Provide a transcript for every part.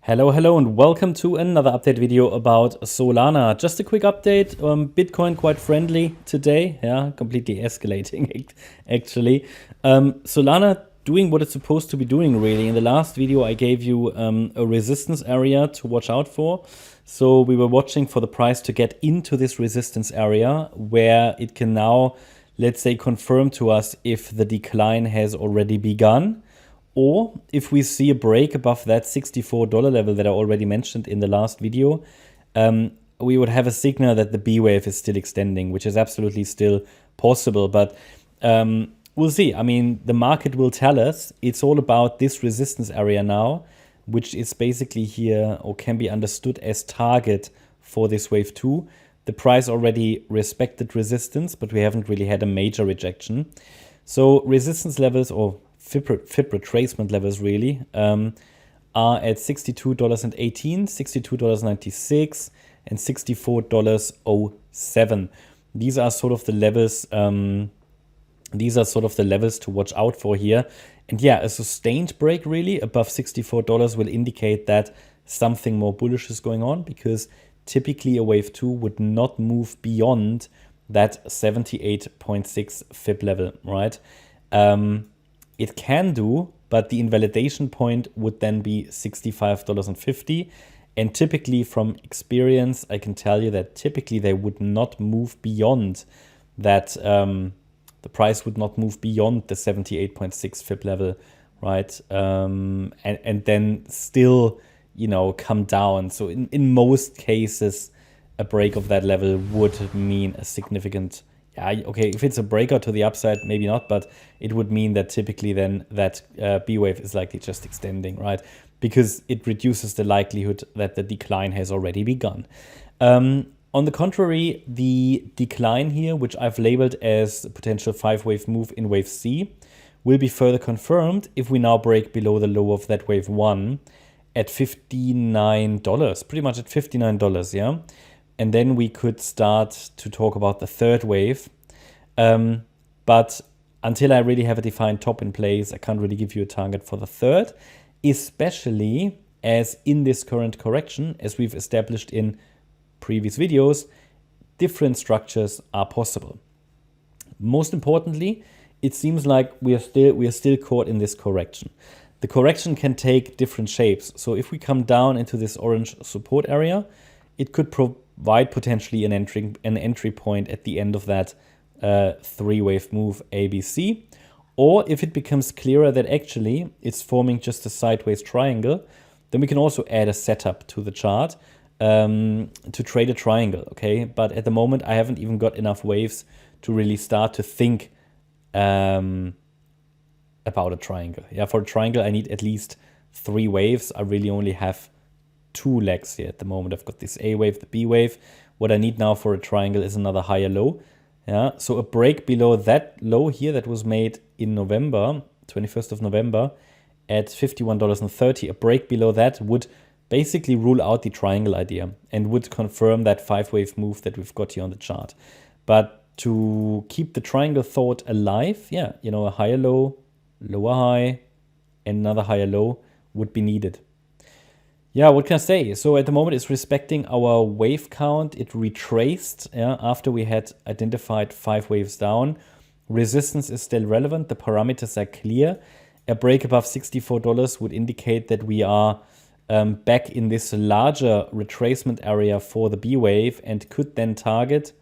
Hello, and welcome to another update video about Solana. Just a quick update. Bitcoin quite friendly today. Yeah, completely escalating actually. Solana doing what it's supposed to be doing really. In the last video, I gave you a resistance area to watch out for. So we were watching for the price to get into this resistance area where it can now, let's say, confirm to us if the decline has already begun. Or if we see a break above that $64 level that I already mentioned in the last video, we would have a signal that the B wave is still extending, which is absolutely still possible. But we'll see. I mean, the market will tell us. It's all about this resistance area now, which is basically here or can be understood as target for this wave 2. The price already respected resistance, but we haven't really had a major rejection. So resistance levels or FIB retracement levels really are at $62.18, $62.96, and $64.07. These are sort of the levels. To watch out for here. And yeah, a sustained break really above $64 will indicate that something more bullish is going on, because typically a wave 2 would not move beyond that 78.6 FIB level, right? It can do, but the invalidation point would then be $65.50. And typically from experience, I can tell you that typically they would not move beyond that. The price would not move beyond the 78.6 FIB level, right? And then still, come down. So in most cases, a break of that level would mean a significant, okay, if it's a breakout to the upside, maybe not, but it would mean that typically then that B wave is likely just extending, right? Because it reduces the likelihood that the decline has already begun. On the contrary, the decline here, which I've labeled as a potential 5-wave move in wave C, will be further confirmed if we now break below the low of that wave 1 at $59, pretty much at $59, yeah? And then we could start to talk about the third wave. But until I really have a defined top in place, I can't really give you a target for the third, especially as in this current correction, as we've established in previous videos, different structures are possible. Most importantly, it seems like we are still caught in this correction. The correction can take different shapes. So if we come down into this orange support area, it could provide potentially an entry point at the end of that 3-wave move ABC. Or if it becomes clearer that actually it's forming just a sideways triangle, then we can also add a setup to the chart to trade a triangle, okay? But at the moment, I haven't even got enough waves to really start to think about a triangle. Yeah, for a triangle, I need at least 3 waves. I really only have 2 legs here at the moment. I've got this A wave, the B wave. What I need now for a triangle is another higher low. Yeah, so a break below that low here that was made in November, 21st of November, at $51.30. A break below that would basically rule out the triangle idea and would confirm that 5-wave move that we've got here on the chart. But to keep the triangle thought alive, yeah, a higher low, lower high, and another higher low would be needed. Yeah, what can I say? So at the moment, it's respecting our wave count. It retraced after we had identified 5 waves down. Resistance is still relevant. The parameters are clear. A break above $64 would indicate that we are back in this larger retracement area for the B wave and could then target,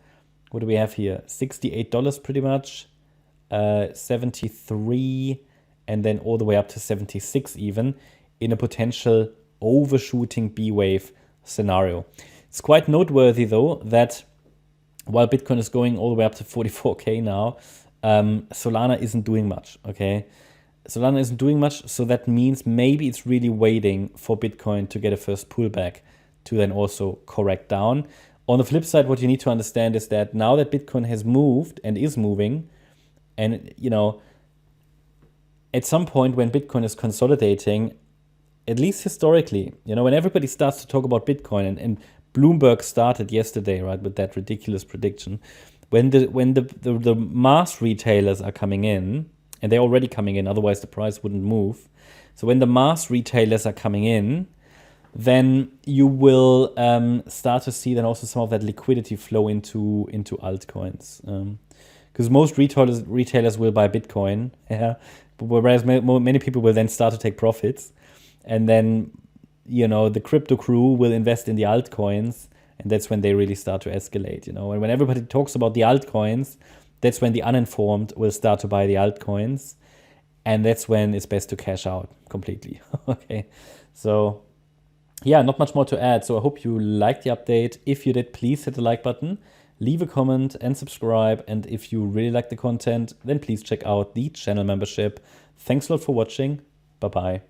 what do we have here? $68 pretty much, 73, and then all the way up to 76 even in a potential overshooting B wave scenario. It's quite noteworthy though that while Bitcoin is going all the way up to 44K now, Solana isn't doing much, okay? Solana isn't doing much, so that means maybe it's really waiting for Bitcoin to get a first pullback to then also correct down. On the flip side, what you need to understand is that now that Bitcoin has moved and is moving, and at some point when Bitcoin is consolidating, at least historically, when everybody starts to talk about Bitcoin, and Bloomberg started yesterday, right, with that ridiculous prediction, when the mass retailers are coming in, and they're already coming in, otherwise the price wouldn't move. So when the mass retailers are coming in, then you will start to see then also some of that liquidity flow into altcoins. Because most retailers will buy Bitcoin, yeah, whereas many people will then start to take profits, and then the crypto crew will invest in the altcoins, and that's when they really start to escalate. And when everybody talks about the altcoins, that's when the uninformed will start to buy the altcoins, and that's when it's best to cash out completely. Okay, so yeah, not much more to add. So I hope you liked the update. If you did, please hit the like button, leave a comment and subscribe. And if you really like the content, then please check out the channel membership. Thanks a lot for watching. Bye-bye.